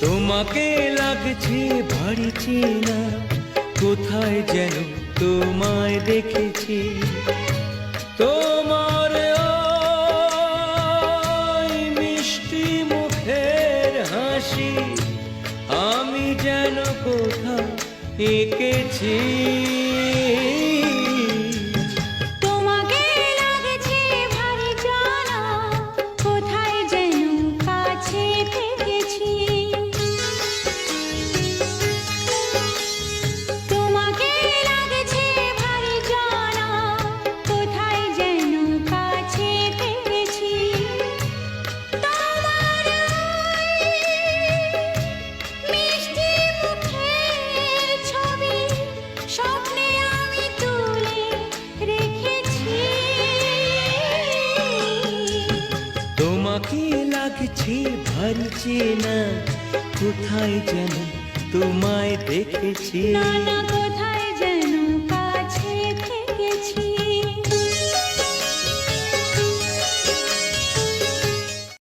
তোমাকে লাগছে ভারী চেনা, কোথায় যেন তোমায় দেখেছি। তোমার ওই মিষ্টি মুখের হাসি আমি যেন কোথাও এঁকেছি। তোমাকে লাগছে ভারী জানা, কোথায় যেন কাছে থেকেছি। তোমাকে লাগছে ভারী জানা, কোথায় যেন কাছে থেকেছি। তোমার মিষ্টি মুখের ছবি স্বপ্নে আমি তুলে রেখেছি। তোমাকে লাগছে ভারী চেনা, কোথায় যেন তোমায় দেখেছি। নানা কোথায়